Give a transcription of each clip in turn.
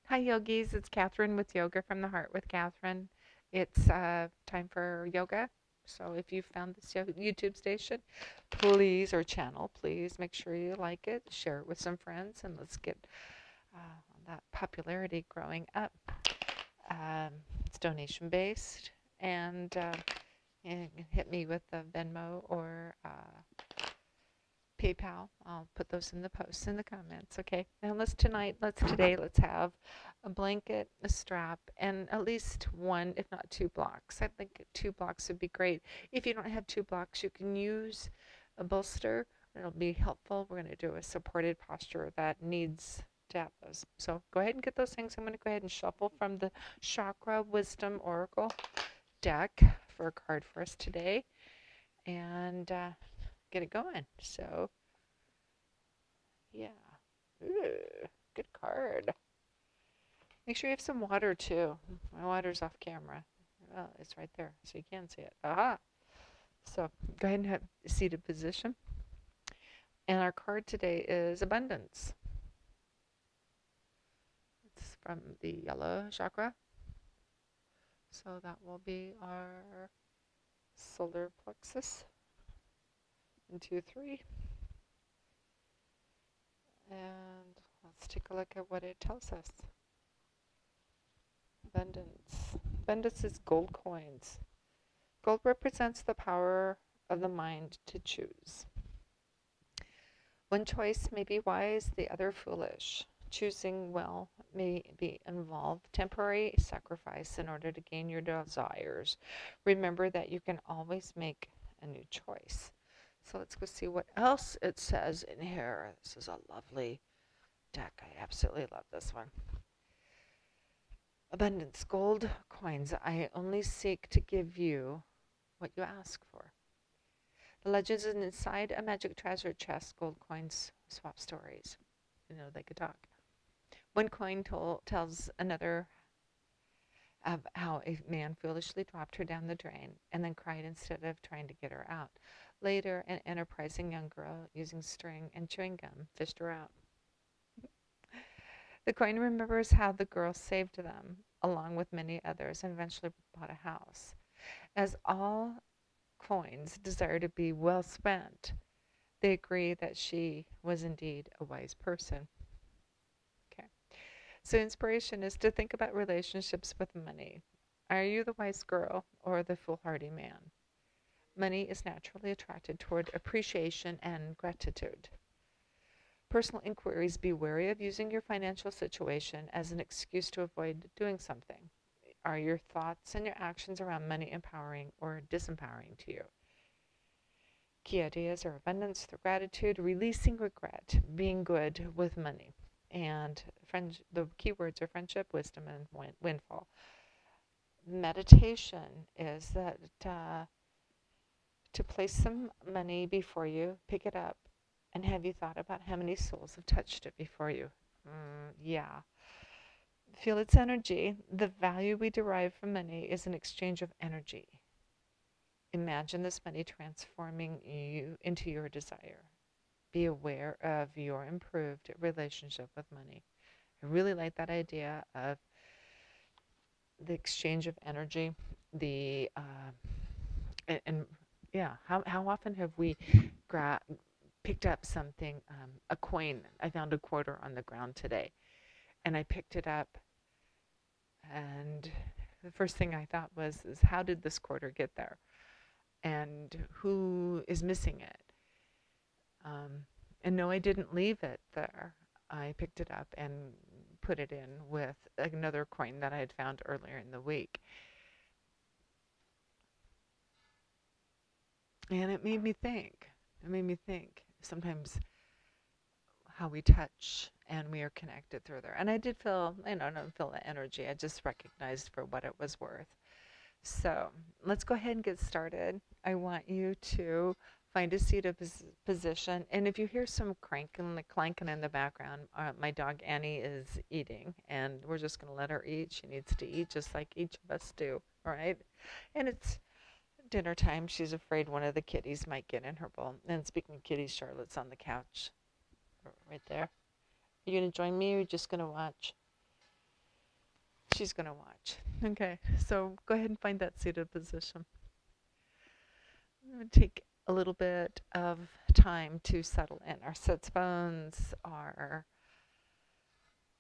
Hi, yogis. It's Catherine with Yoga from the Heart with Catherine. It's time for yoga. So if you found this YouTube station, please, or channel, please make sure you like it, share it with some friends, and let's get that popularity growing up. It's donation based, and you can hit me with the Venmo or PayPal. I'll put those in the posts in the comments. Okay. Now let's have a blanket, a strap, and at least one, if not two blocks. I think 2 blocks would be great. If you don't have 2 blocks, you can use a bolster. It'll be helpful. We're going to do a supported posture that needs to have those. So go ahead and get those things. I'm going to go ahead and shuffle from the Chakra Wisdom Oracle deck for a card for us today, and get it going. So, yeah. Ooh, good card. Make sure you have some water too. My water's off camera. Well, it's right there, so you can see it. Aha! So, go ahead and have a seated position. And our card today is Abundance. It's from the yellow chakra. So, that will be our solar plexus. 1, 2, 3. And let's take a look at what it tells us. Abundance. Abundance is gold coins. Gold represents the power of the mind to choose. One choice may be wise, the other foolish. Choosing well may involve temporary sacrifice in order to gain your desires. Remember that you can always make a new choice. So let's go see what else it says in here. This is a lovely deck. I absolutely love this one. Abundance, gold coins. I only seek to give you what you ask for. The legends inside a magic treasure chest. Gold coins swap stories. They could talk. One coin tells another of how a man foolishly dropped her down the drain and then cried instead of trying to get her out. Later, an enterprising young girl using string and chewing gum fished her out. The coin remembers how the girl saved them, along with many others, and eventually bought a house. As all coins desire to be well spent, they agree that she was indeed a wise person. Okay. So inspiration is to think about relationships with money. Are you the wise girl or the foolhardy man? Money is naturally attracted toward appreciation and gratitude. Personal inquiries: be wary of using your financial situation as an excuse to avoid doing something. Are your thoughts and your actions around money empowering or disempowering to you? Key ideas are abundance through gratitude, releasing regret, being good with money. And the keywords are friendship, wisdom, and windfall. Meditation is that to place some money before you, pick it up, and have you thought about how many souls have touched it before you? Yeah. Feel its energy. The value we derive from money is an exchange of energy. Imagine this money transforming you into your desire. Be aware of your improved relationship with money. I really like that idea of the exchange of energy. Yeah, how often have we picked up something, a coin? I found a quarter on the ground today, and I picked it up, and the first thing I thought is how did this quarter get there? And who is missing it? And no, I didn't leave it there. I picked it up and put it in with another coin that I had found earlier in the week. And it made me think. Sometimes how we touch and we are connected through there. And I did feel, I don't feel the energy. I just recognized for what it was worth. So let's go ahead and get started. I want you to find a seated position. And if you hear some clanking in the background, my dog Annie is eating, and we're just going to let her eat. She needs to eat just like each of us do, all right? And it's dinner time. She's afraid one of the kitties might get in her bowl. And speaking of kitties, Charlotte's on the couch right there. Are you going to join me, or are you just going to watch? She's going to watch. Okay, so go ahead and find that seated position. I'm going to take a little bit of time to settle in our sits bones, our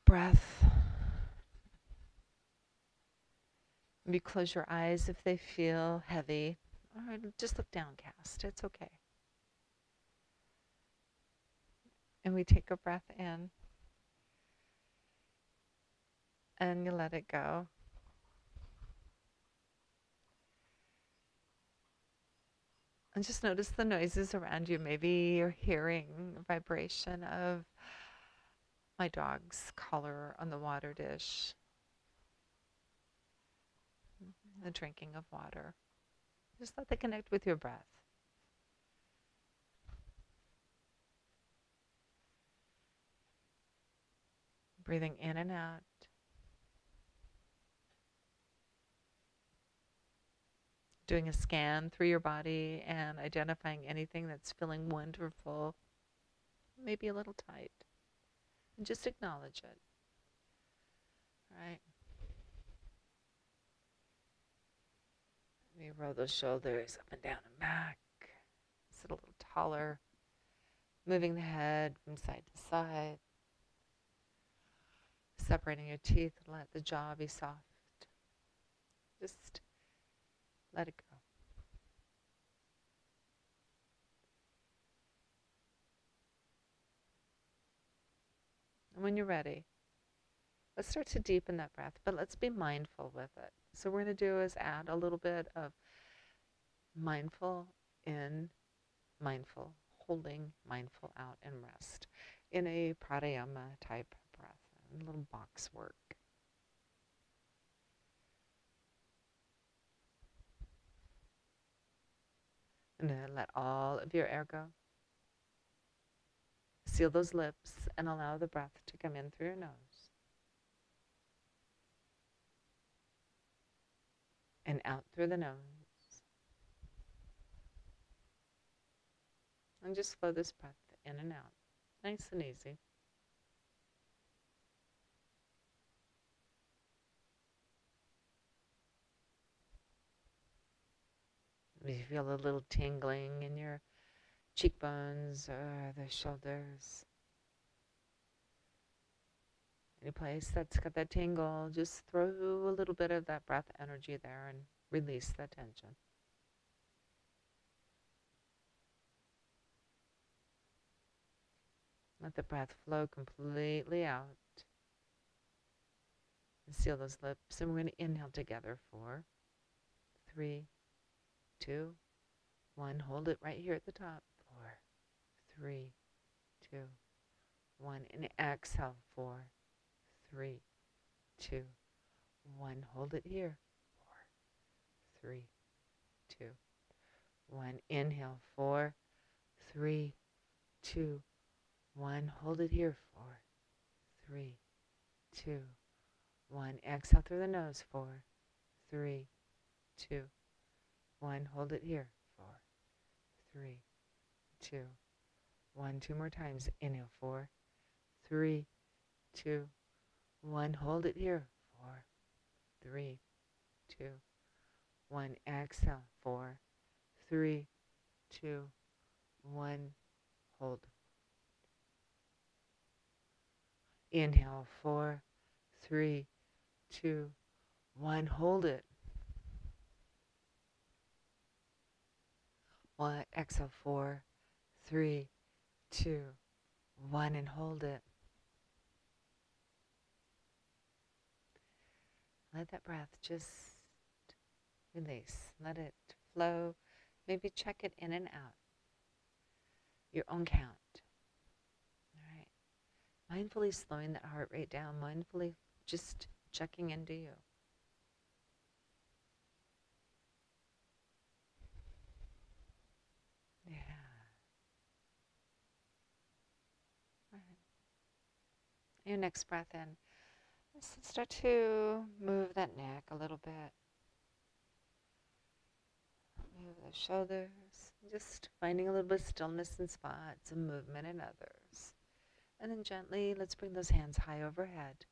breath. Maybe close your eyes if they feel heavy, or just look downcast. It's okay. And we take a breath in, and you let it go. And just notice the noises around you. Maybe you're hearing vibration of my dog's collar on the water dish, the drinking of water. Just let that connect with your breath. Breathing in and out. Doing a scan through your body and identifying anything that's feeling wonderful, maybe a little tight. And just acknowledge it. Right? You roll those shoulders up and down and back. Sit a little taller. Moving the head from side to side. Separating your teeth. Let the jaw be soft. Just let it go. And when you're ready, let's start to deepen that breath, but let's be mindful with it. So what we're going to do is add a little bit of mindful in, mindful holding, mindful out, and rest in a pranayama type breath, a little box work. And then let all of your air go. Seal those lips and allow the breath to come in through your nose. And out through the nose. And just flow this breath in and out. Nice and easy. You feel a little tingling in your cheekbones or the shoulders. Any place that's got that tingle, just throw a little bit of that breath energy there and release that tension. Let the breath flow completely out. And seal those lips. And we're going to inhale together. 4, 3, 2, 1. Hold it right here at the top. 4, 3, 2, 1. And exhale. 4, 3, 2, 1. Hold it here. 4, 3, 2, 1. Inhale. 4, 3, 2, 1. Hold it here. 4, 3, 2, 1. Exhale through the nose. 4, 3, 2, 1. Hold it here. 4, 3, 2, 1. 2 more times. Inhale. 4, 3, 2, 1. Hold it here. 4, 3, 2, 1. Exhale. 4, 3, 2, 1. Hold. Inhale. 4, 3, 2, 1. Hold it. 1. Exhale. 4, 3, 2, 1. And hold it. Let that breath just release. Let it flow. Maybe check it in and out. Your own count. All right. Mindfully slowing that heart rate down. Mindfully just checking into you. Yeah. All right. Your next breath in. Let's start to move that neck a little bit. Move the shoulders. Just finding a little bit of stillness in spots and movement in others. And then gently, let's bring those hands high overhead.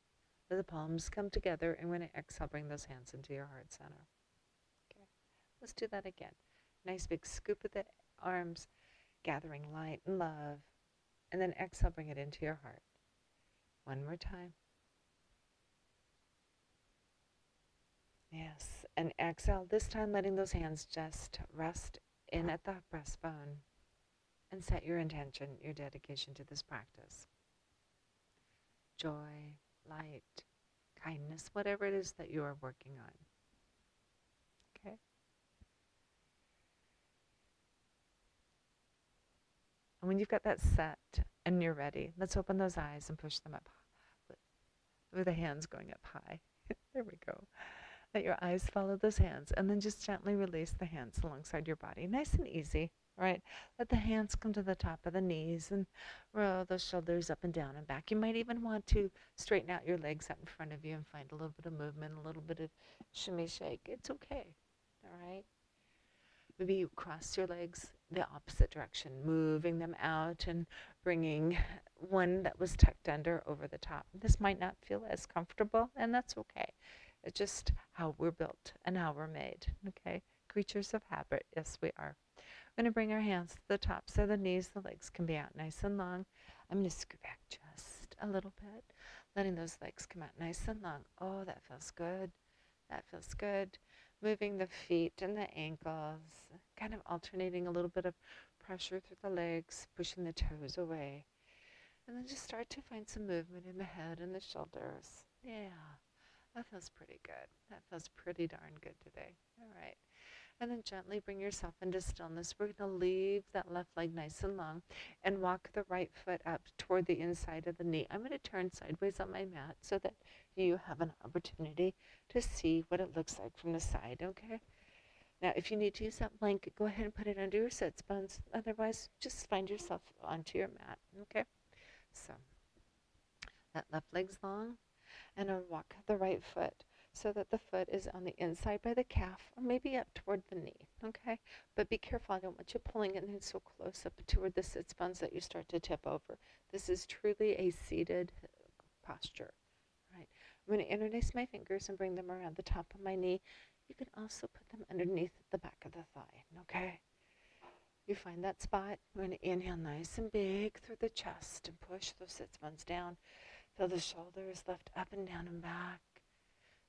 Let the palms come together, and when I exhale, bring those hands into your heart center. Okay, let's do that again. Nice big scoop of the arms, gathering light and love, and then exhale, bring it into your heart. One more time. Yes, and exhale, this time letting those hands just rest in at the breastbone and set your intention, your dedication to this practice. Joy, light, kindness, whatever it is that you are working on. Okay? And when you've got that set and you're ready, let's open those eyes and push them up with the hands going up high. There we go. Let your eyes follow those hands, and then just gently release the hands alongside your body. Nice and easy, right? Let the hands come to the top of the knees and roll those shoulders up and down and back. You might even want to straighten out your legs out in front of you and find a little bit of movement, a little bit of shimmy shake. It's okay, all right? Maybe you cross your legs the opposite direction, moving them out and bringing one that was tucked under over the top. This might not feel as comfortable, and that's okay. It's just how we're built and how we're made, okay? Creatures of habit, yes, we are. We're going to bring our hands to the tops of the knees. The legs can be out nice and long. I'm going to scoot back just a little bit, letting those legs come out nice and long. Oh, that feels good. That feels good. Moving the feet and the ankles, kind of alternating a little bit of pressure through the legs, pushing the toes away. And then just start to find some movement in the head and the shoulders. Yeah, that feels pretty good. That feels pretty darn good today. All right. And then gently bring yourself into stillness. We're going to leave that left leg nice and long and walk the right foot up toward the inside of the knee. I'm going to turn sideways on my mat so that you have an opportunity to see what it looks like from the side, okay? Now, if you need to use that blanket, go ahead and put it under your sits bones. Otherwise, just find yourself onto your mat, okay? So, that left leg's long, and I'll walk the right foot so that the foot is on the inside by the calf or maybe up toward the knee, okay? But be careful, I don't want you pulling it in so close up toward the sits bones that you start to tip over. This is truly a seated posture, right? I'm going to interlace my fingers and bring them around the top of my knee. You can also put them underneath the back of the thigh, okay? You find that spot. We're going to inhale nice and big through the chest and push those sits bones down. Feel the shoulders lift up and down and back.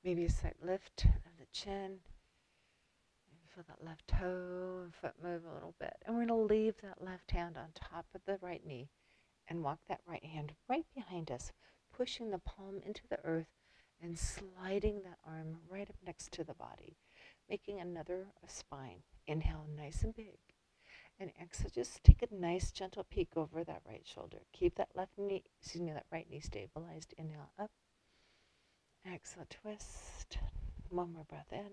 Maybe a slight lift of the chin. Feel that left toe and foot move a little bit. And we're going to leave that left hand on top of the right knee and walk that right hand right behind us, pushing the palm into the earth and sliding that arm right up next to the body, making another spine. Inhale nice and big. And exhale, just take a nice gentle peek over that right shoulder. Keep that that right knee stabilized. Inhale up. Exhale, twist. One more breath in.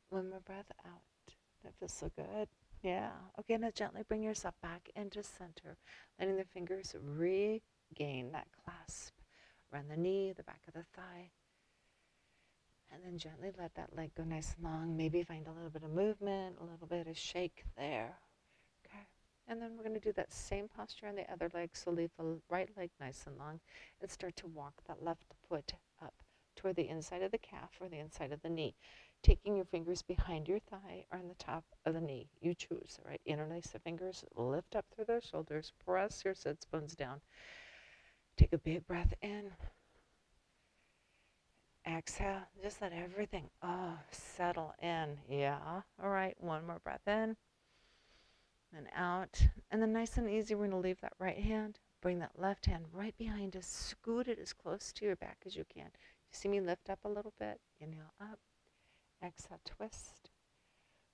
One more breath out. That feels so good. Yeah. Okay, now gently bring yourself back into center, letting the fingers regain that clasp around the knee, the back of the thigh. And then gently let that leg go nice and long. Maybe find a little bit of movement, a little bit of shake there. Okay. And then we're going to do that same posture on the other leg. So leave the right leg nice and long and start to walk that left foot up toward the inside of the calf or the inside of the knee, taking your fingers behind your thigh or on the top of the knee. You choose, all right? Interlace the fingers, lift up through those shoulders, press your sits bones down. Take a big breath in. Exhale, just let everything settle in. Yeah. All right, one more breath in and out. And then nice and easy, we're going to leave that right hand, bring that left hand right behind us, scoot it as close to your back as you can. You see me lift up a little bit? Inhale up, exhale, twist.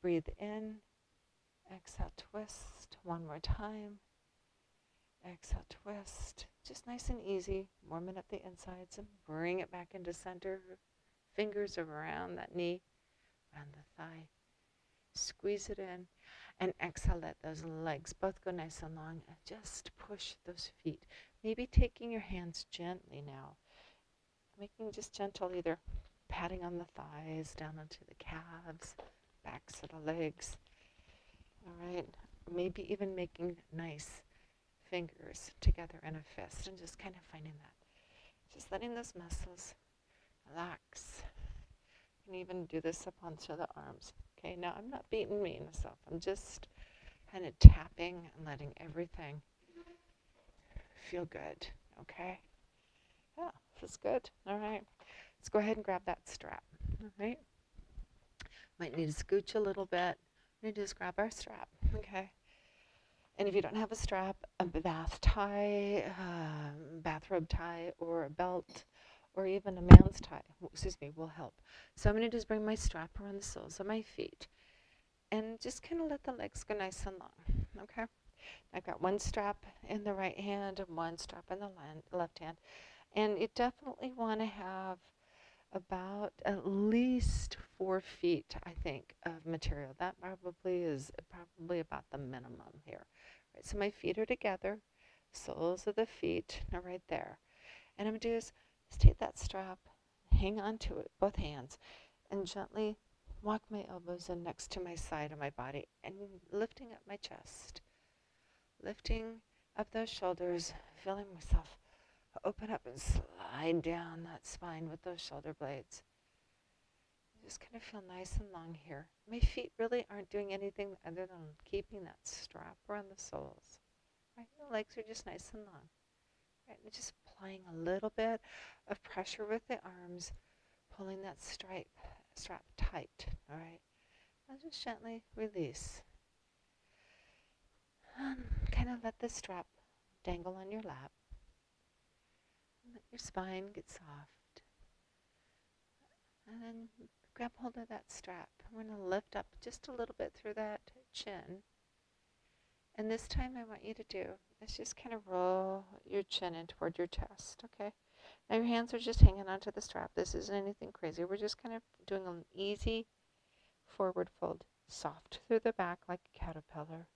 Breathe in, exhale, twist. One more time. Exhale, twist. Just nice and easy. Warming up the insides and bring it back into center. Fingers around that knee, around the thigh. Squeeze it in. And exhale, let those legs both go nice and long. And just push those feet. Maybe taking your hands gently now. Making just gentle, either patting on the thighs, down onto the calves, backs of the legs. All right. Maybe even making nice fingers together in a fist and just kind of finding that just letting those muscles relax. You can even do this up onto the arms. Okay, now I'm not beating myself. I'm just kind of tapping and letting everything feel good. Okay? Yeah, feels good. All right. Let's go ahead and grab that strap. All right. Might need to scooch a little bit. We need to just grab our strap. Okay. And if you don't have a strap, a bath tie, bathrobe tie, or a belt, or even a man's tie, will help. So I'm going to just bring my strap around the soles of my feet and just kind of let the legs go nice and long. Okay. I've got one strap in the right hand and one strap in the left hand. And you definitely want to have about at least 4 feet, I think, of material. That probably is about the minimum here. Right, so my feet are together, soles of the feet are right there. And I'm going to do is take that strap, hang on to it, both hands, and gently walk my elbows in next to my side of my body and lifting up my chest, lifting up those shoulders, feeling myself open up and slide down that spine with those shoulder blades. Just kind of feel nice and long here. My feet really aren't doing anything other than keeping that strap around the soles. Right? The legs are just nice and long. Right? And just applying a little bit of pressure with the arms, pulling that strap tight. All right. Now just gently release. Kind of let the strap dangle on your lap. Let your spine get soft. And then grab hold of that strap. I'm going to lift up just a little bit through that chin. And this time I want you to do is just kind of roll your chin in toward your chest, okay? Now your hands are just hanging onto the strap. This isn't anything crazy. We're just kind of doing an easy forward fold, soft through the back like a caterpillar,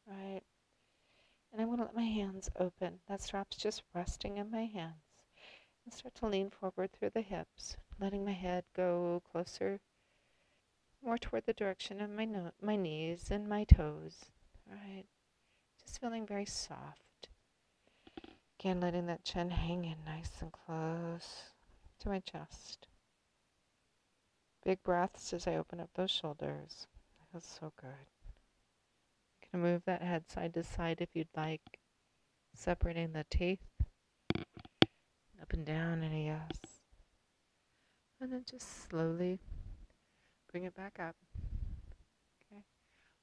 right? And I'm going to let my hands open. That strap's just resting in my hands. And start to lean forward through the hips, letting my head go closer, more toward the direction of my knees and my toes, right? Just feeling very soft. Again, letting that chin hang in nice and close to my chest. Big breaths as I open up those shoulders. It feels so good. You can move that head side to side if you'd like, separating the teeth, up and down in a yes. And then just slowly bring it back up. Okay.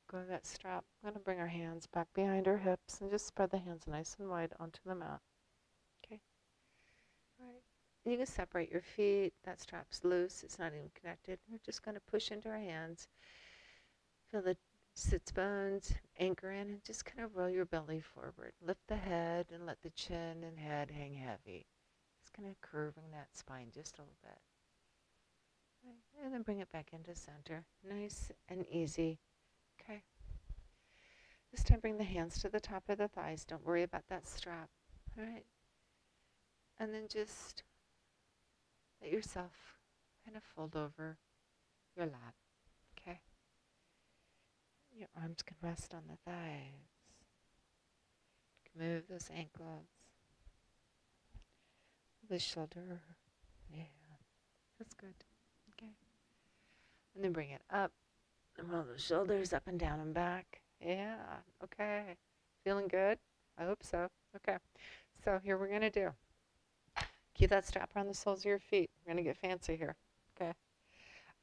Go to that strap. I'm going to bring our hands back behind our hips and just spread the hands nice and wide onto the mat. Okay. All right. You can separate your feet. That strap's loose. It's not even connected. We're just going to push into our hands. Feel the sits bones anchor in and just kind of roll your belly forward. Lift the head and let the chin and head hang heavy. Just kind of curving that spine just a little bit. Right. And then bring it back into center. Nice and easy. Okay. This time bring the hands to the top of the thighs. Don't worry about that strap. All right. And then just let yourself kind of fold over your lap. Okay. Your arms can rest on the thighs. You can move those ankles. The shoulder. Yeah. That's good. Okay. And then bring it up. And roll the shoulders up and down and back. Yeah. Okay. Feeling good? I hope so. Okay. So here we're going to do. Keep that strap around the soles of your feet. We're going to get fancy here. Okay.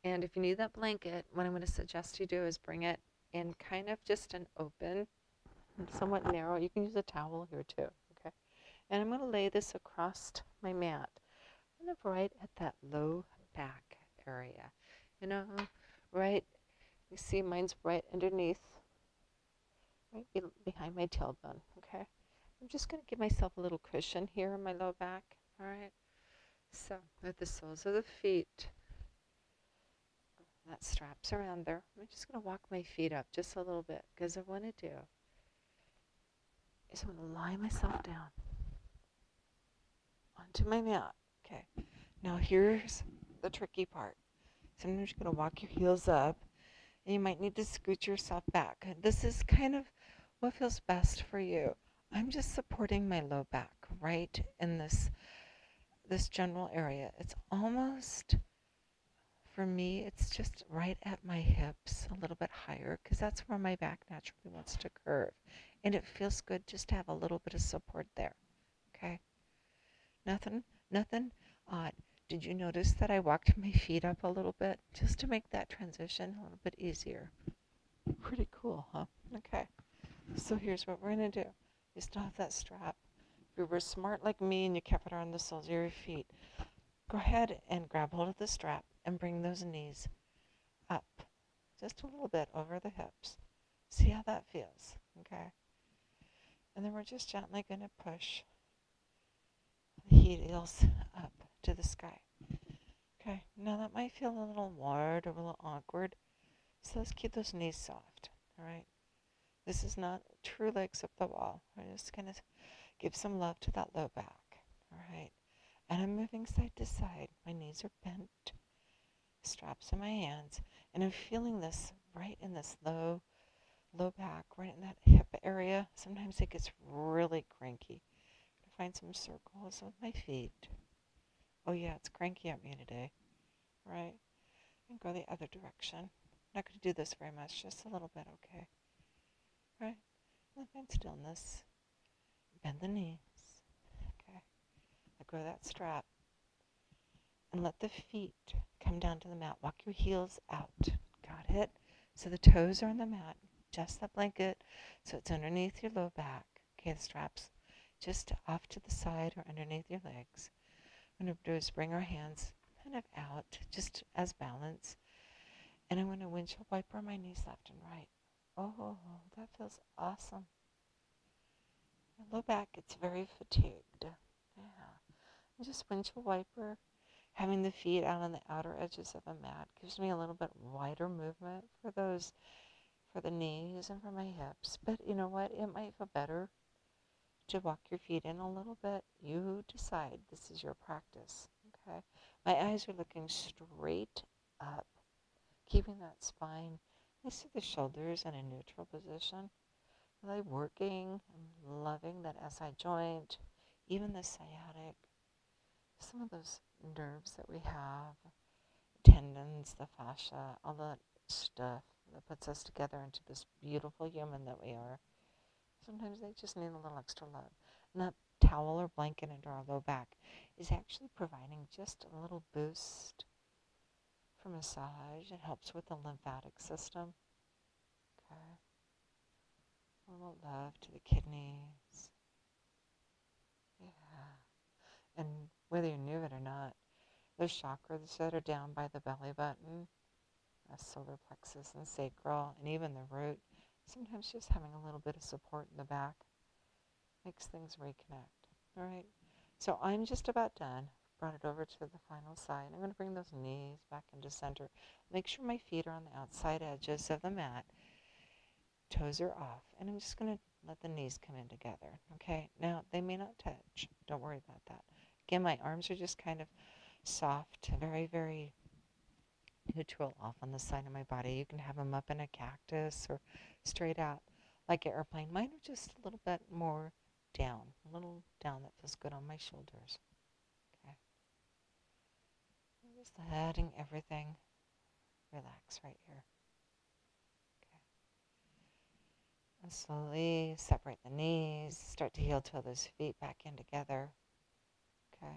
And if you need that blanket, what I'm going to suggest you do is bring it in kind of just an open, somewhat narrow. You can use a towel here too. Okay. And I'm going to lay this across my mat, kind of right at that low back area. You know, right, you see mine's right underneath, right behind my tailbone, okay? I'm just going to give myself a little cushion here in my low back, all right? So, with the soles of the feet, that strap's around there. I'm just going to walk my feet up just a little bit, because what I want to do is I'm going to lie myself down onto my mat, okay? Now here's the tricky part. Sometimes you're going to walk your heels up, and you might need to scoot yourself back. This is kind of what feels best for you. I'm just supporting my low back right in this this general area. It's almost, for me, it's just right at my hips, a little bit higher, because that's where my back naturally wants to curve. And it feels good just to have a little bit of support there. Okay? Nothing, nothing odd. Did you notice that I walked my feet up a little bit just to make that transition a little bit easier? Pretty cool, huh? Okay. So here's what we're going to do. You still have that strap. If you were smart like me and you kept it on the soles of your feet, go ahead and grab hold of the strap and bring those knees up just a little bit over the hips. See how that feels, okay? And then we're just gently going to push the heels up to the sky. Okay, now that might feel a little wired or a little awkward, so let's keep those knees soft, all right? This is not true legs up the wall. We're just going to give some love to that low back, all right? And I'm moving side to side. My knees are bent, straps in my hands, and I'm feeling this right in this low back, right in that hip area. Sometimes it gets really cranky. Find some circles with my feet. Oh yeah, it's cranky at me today, right? And go the other direction. I'm not going to do this very much, just a little bit, okay? Right? And find stillness. Bend the knees, okay? Let go of that strap. And let the feet come down to the mat. Walk your heels out. Got it? So the toes are on the mat. Adjust that blanket so it's underneath your low back. Okay, the strap's just off to the side or underneath your legs. What I'm going to do is bring our hands kind of out, just as balance. And I'm going to windshield wiper my knees left and right. Oh, that feels awesome. My low back gets very fatigued. Yeah. And just windshield wiper. Having the feet out on the outer edges of a mat gives me a little bit wider movement for the knees and for my hips. But you know what? It might feel better to walk your feet in a little bit. You decide. This is your practice. Okay? My eyes are looking straight up, keeping that spine nice to the shoulders in a neutral position. Really working and loving that SI joint, even the sciatic, some of those nerves that we have, tendons, the fascia, all that stuff that puts us together into this beautiful human that we are. Sometimes they just need a little extra love. And that towel or blanket under our low back is actually providing just a little boost for massage. It helps with the lymphatic system. Okay. A little love to the kidneys. Yeah. And whether you knew it or not, those chakras that are down by the belly button, solar plexus and sacral, and even the root, sometimes just having a little bit of support in the back makes things reconnect. All right. So I'm just about done. Brought it over to the final side. I'm going to bring those knees back into center. Make sure my feet are on the outside edges of the mat. Toes are off. And I'm just going to let the knees come in together. Okay. Now, they may not touch. Don't worry about that. Again, my arms are just kind of soft, very, very neutral off on the side of my body. You can have them up in a cactus or straight out like an airplane. Mine are just a little bit more down, a little down that feels good on my shoulders. Okay. I'm just letting everything relax right here. Okay. And slowly separate the knees, start to heel toe those feet back in together. Okay.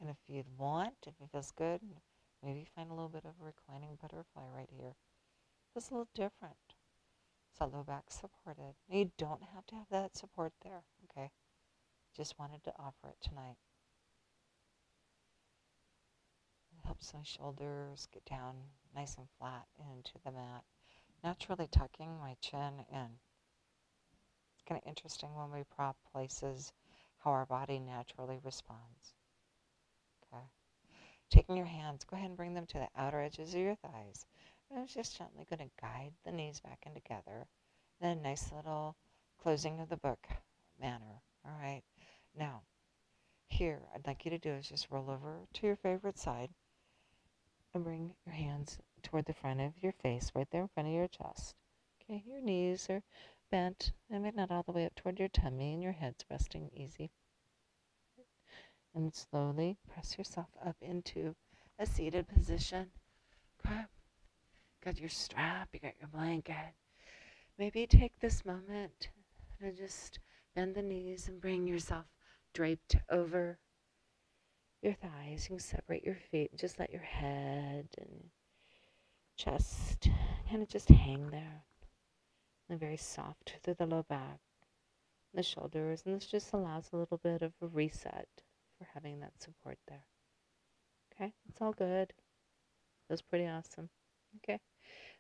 And if you'd want, if it feels good, maybe find a little bit of a reclining butterfly right here. Feels a little different. So low back supported. You don't have to have that support there, okay? Just wanted to offer it tonight. It helps my shoulders get down nice and flat into the mat. Naturally tucking my chin in. It's kind of interesting when we prop places how our body naturally responds. Okay. Taking your hands, go ahead and bring them to the outer edges of your thighs. And I'm just gently going to guide the knees back in together. Then a nice little closing of the book manner. All right. Now, here, I'd like you to do is just roll over to your favorite side and bring your hands toward the front of your face, right there in front of your chest. Okay, your knees are bent, and maybe not all the way up toward your tummy, and your head's resting easy. And slowly press yourself up into a seated position. Okay. Got your strap, you got your blanket. Maybe take this moment to just bend the knees and bring yourself draped over your thighs. You can separate your feet and just let your head and chest kind of just hang there. And very soft through the low back, the shoulders. And this just allows a little bit of a reset for having that support there. Okay, it's all good. Feels pretty awesome. Okay,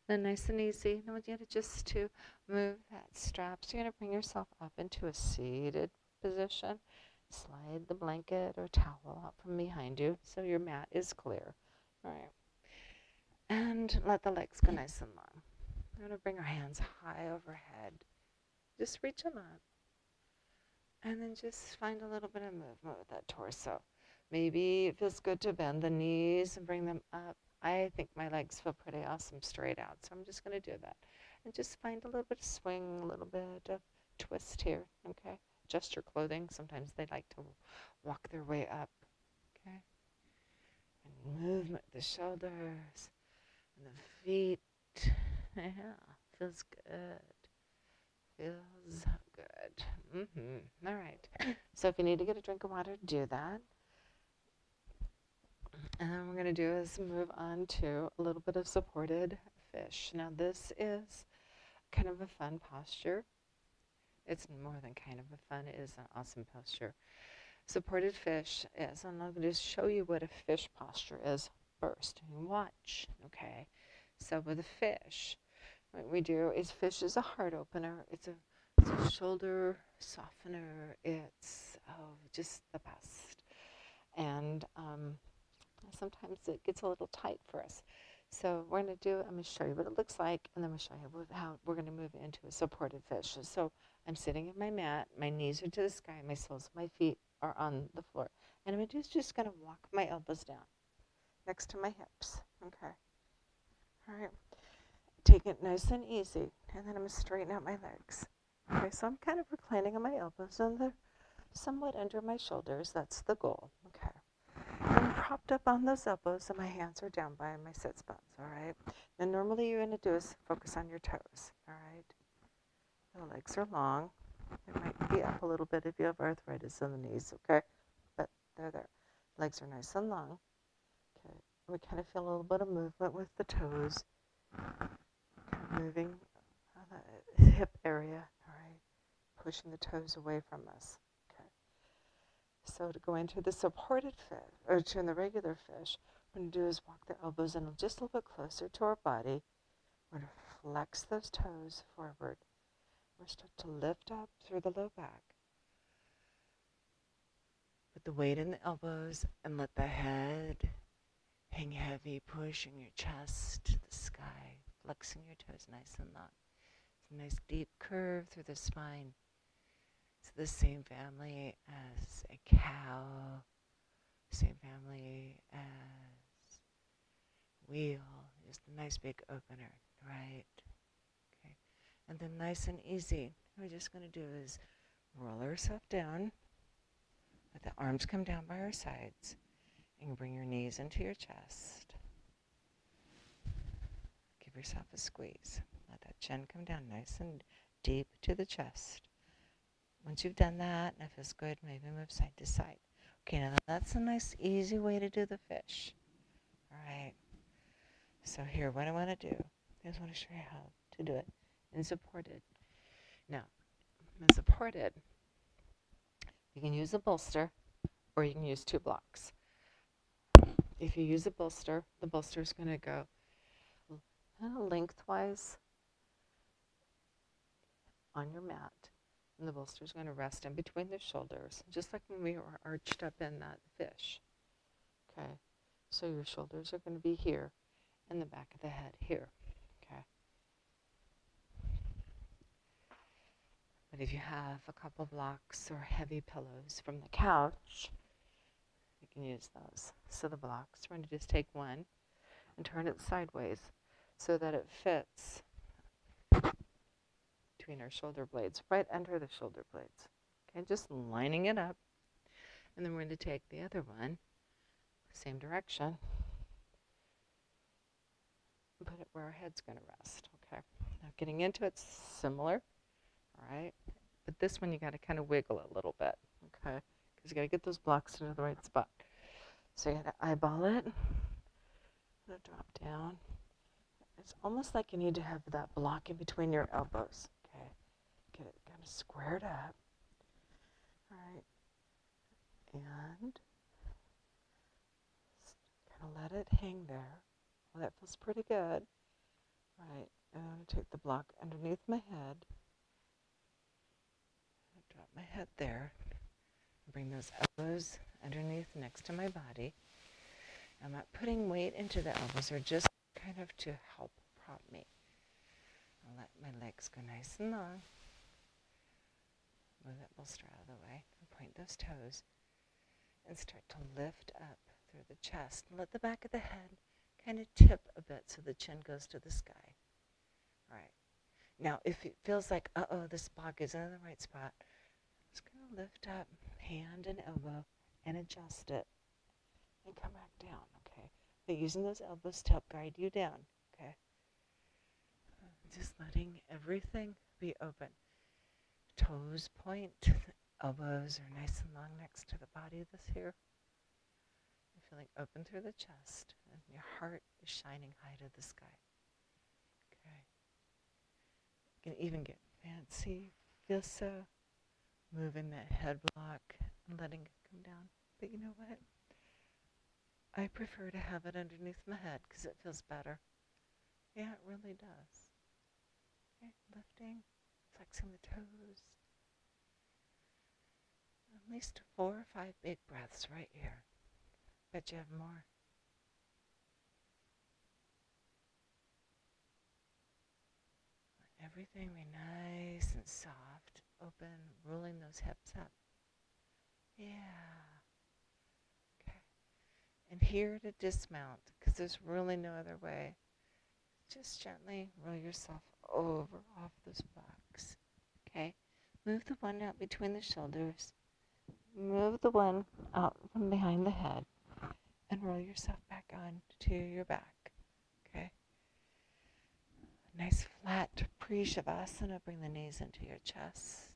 then nice and easy. Now I want you to just to move that strap. So you're going to bring yourself up into a seated position. Slide the blanket or towel out from behind you so your mat is clear. All right. And let the legs go nice and long. We're going to bring our hands high overhead. Just reach them up. And then just find a little bit of movement with that torso. Maybe it feels good to bend the knees and bring them up. I think my legs feel pretty awesome straight out, so I'm just going to do that. And just find a little bit of swing, a little bit of twist here, okay? Adjust your clothing. Sometimes they like to walk their way up, okay? And movement with the shoulders and the feet. Yeah, feels good. Feels good. All right. So if you need to get a drink of water, do that. And then what we're going to do is move on to a little bit of supported fish. Now this is kind of a fun posture. It's more than kind of a fun, it is an awesome posture. Supported fish is, and I'm going to just show you what a fish posture is first. And watch, okay? So with a fish, what we do is fish is a heart opener. It's a shoulder softener. It's just the best. And sometimes it gets a little tight for us. So we're going to do, I'm going to show you what it looks like, and then we'll show you how we're going to move into a supported fish. So I'm sitting in my mat, my knees are to the sky, my soles of my feet are on the floor. And I'm just going to walk my elbows down next to my hips, okay? All right, take it nice and easy, and then I'm going to straighten out my legs. Okay, so I'm kind of reclining on my elbows, and they're somewhat under my shoulders. That's the goal, okay? I'm propped up on those elbows, and my hands are down by my sit spots, all right? And normally you're going to do is focus on your toes, all right? The legs are long. It might be up a little bit if you have arthritis in the knees, okay? But they're there. Legs are nice and long, okay? We kind of feel a little bit of movement with the toes, kind of moving the hip area, all right? Pushing the toes away from us. So to go into the supported fish, or to the regular fish, what we're going to do is walk the elbows in just a little bit closer to our body. We're going to flex those toes forward. We're start to lift up through the low back. Put the weight in the elbows and let the head hang heavy, pushing your chest to the sky, flexing your toes nice and long. It's a nice deep curve through the spine. It's the same family as a cow, same family as wheel. Just a nice big opener, right? Okay. And then nice and easy, what we're just going to do is roll ourselves down, let the arms come down by our sides, and bring your knees into your chest. Give yourself a squeeze. Let that chin come down nice and deep to the chest. Once you've done that, and it feels good, maybe move side to side. Okay, now that's a nice, easy way to do the fish. All right. So here, what I want to do, I just want to show you how to do it in supported. Now, in supported, you can use a bolster, or you can use 2 blocks. If you use a bolster, the bolster is going to go lengthwise on your mat. And the bolster is going to rest in between the shoulders, just like when we were arched up in that fish. Okay, so your shoulders are going to be here, and the back of the head here. Okay. But if you have a couple blocks or heavy pillows from the couch, you can use those. So the blocks, we're going to just take one and turn it sideways so that it fits between our shoulder blades, right under the shoulder blades. Okay, just lining it up. And then we're going to take the other one, same direction, and put it where our head's going to rest. Okay. Now getting into it's similar, all right? But this one you got to kind of wiggle a little bit, okay? Because you got to get those blocks into the right spot. So you got to eyeball it. Gonna drop down. It's almost like you need to have that block in between your elbows. Okay. Get it kind of squared up. All right. And kind of let it hang there. Well, that feels pretty good. All right. And I'm going to take the block underneath my head. Drop my head there. Bring those elbows underneath next to my body. I'm not putting weight into the elbows, or just kind of to help prop me. I'll let my legs go nice and long. Move that bolster out of the way. And point those toes. And start to lift up through the chest. And let the back of the head kind of tip a bit so the chin goes to the sky. All right. Now, if it feels like, this block isn't in the right spot, just going to lift up hand and elbow and adjust it. And come back down, okay? But using those elbows to help guide you down, okay? Just letting everything be open. Toes point, elbows are nice and long next to the body of this here. You're feeling open through the chest, and your heart is shining high to the sky. Okay. You can even get fancy, feel so, moving that head block and letting it come down. But you know what? I prefer to have it underneath my head because it feels better. Yeah, it really does. Okay, lifting, flexing the toes. At least 4 or 5 big breaths right here. Bet you have more. Let everything be nice and soft, open, rolling those hips up. Yeah. Okay. And here to dismount, because there's really no other way. Just gently roll yourself over off those blocks. Okay? Move the one out between the shoulders. Move the one out from behind the head. And roll yourself back on to your back. Okay? Nice flat pre-shavasana. Bring the knees into your chest.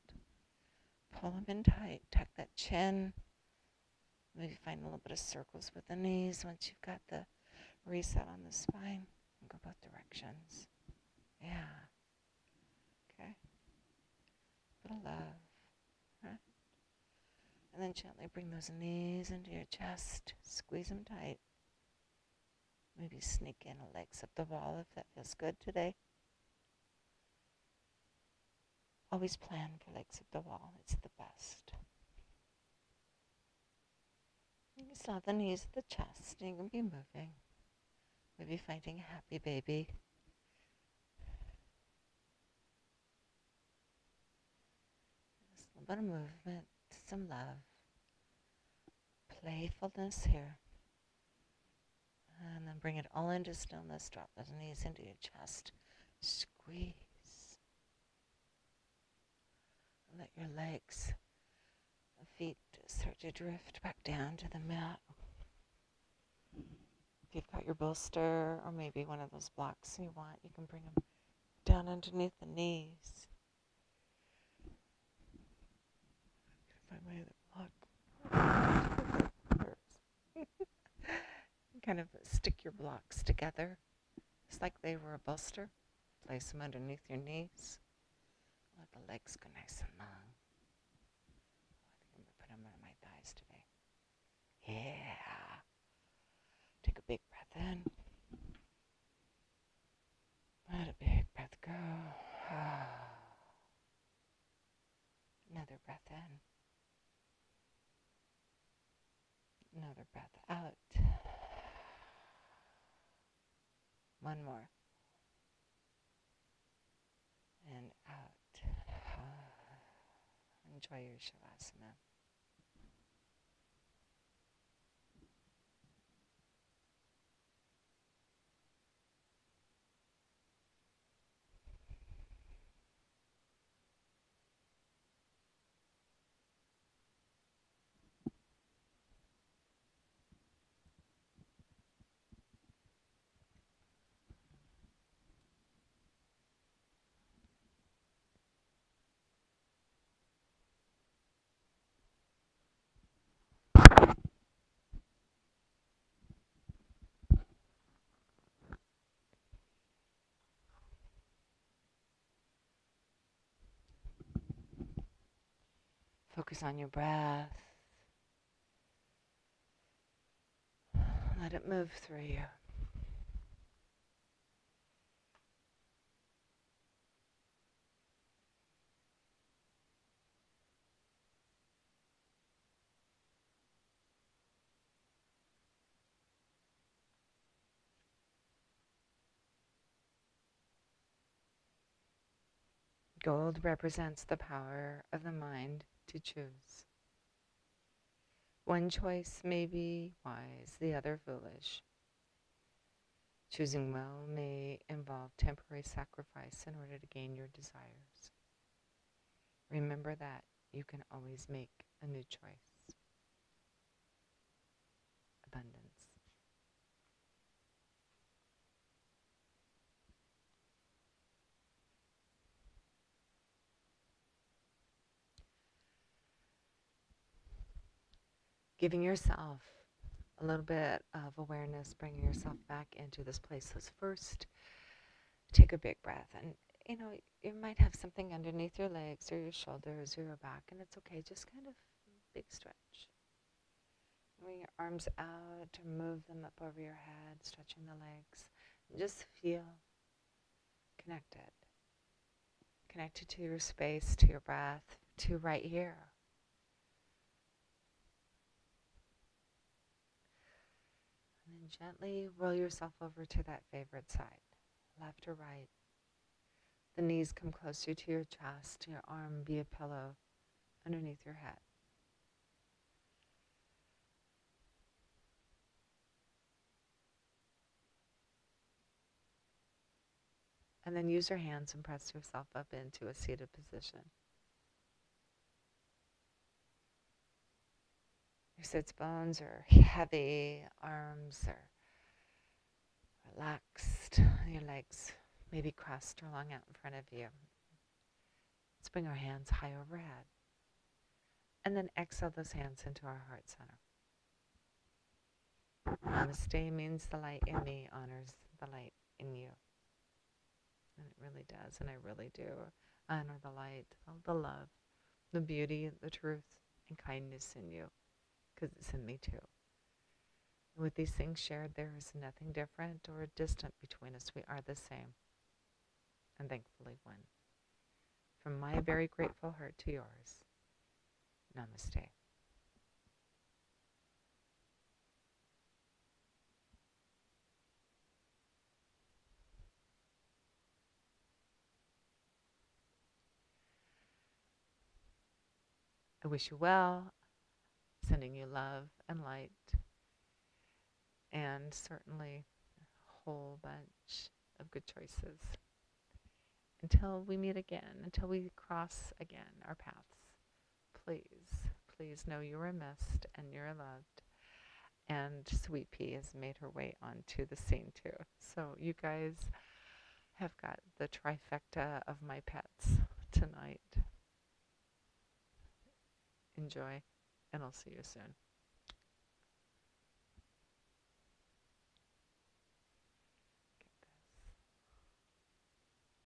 Pull them in tight. Tuck that chin. Maybe find a little bit of circles with the knees once you've got the reset on the spine. And go both directions. Yeah. Okay. Bit of love. Right? And then gently bring those knees into your chest. Squeeze them tight. Maybe sneak in a legs up the wall if that feels good today. Always plan for legs up the wall. It's the best. You can still have the knees at the chest. You can be moving. Maybe finding a happy baby. Just a little bit of movement, some love, playfulness here. And then bring it all into stillness. Drop those knees into your chest. Squeeze. Let your legs, the feet start to drift back down to the mat. If you've got your bolster or maybe one of those blocks you want, you can bring them down underneath the knees. Find my other block. Kind of stick your blocks together. It's like they were a bolster. Place them underneath your knees. Let the legs go nice and long. I think I'm going to put them on my thighs today. Yeah. Take a big breath in. Let a big breath go. Another breath in. Another breath out. One more. And out. Enjoy your shavasana. Focus on your breath. Let it move through you. Gold represents the power of the mind to choose. One choice may be wise, the other foolish. Choosing well may involve temporary sacrifice in order to gain your desires. Remember that you can always make a new choice. Abundance. Giving yourself a little bit of awareness, bringing yourself back into this place. Let's first take a big breath. And, you might have something underneath your legs or your shoulders or your back, and it's okay. Just kind of big stretch. Bring your arms out to move them up over your head, stretching the legs. And just feel connected. Connected to your space, to your breath, to right here. And then gently roll yourself over to that favorite side, left or right. The knees come closer to your chest, your arm be a pillow underneath your head. And then use your hands and press yourself up into a seated position. Your sits bones are heavy, arms are relaxed, your legs maybe crossed or long out in front of you. Let's bring our hands high overhead. And then exhale those hands into our heart center. Namaste means the light in me honors the light in you. And it really does, and I really do honor the light, the love, the beauty, the truth, and kindness in you, because it's in me too. And with these things shared, there is nothing different or distant between us. We are the same, and thankfully one. From my very grateful heart to yours, namaste. I wish you well, sending you love and light, and certainly a whole bunch of good choices. Until we meet again, until we cross again our paths, please know you are missed and you're loved. And Sweet Pea has made her way onto the scene too. So you guys have got the trifecta of my pets tonight. Enjoy, and I'll see you soon.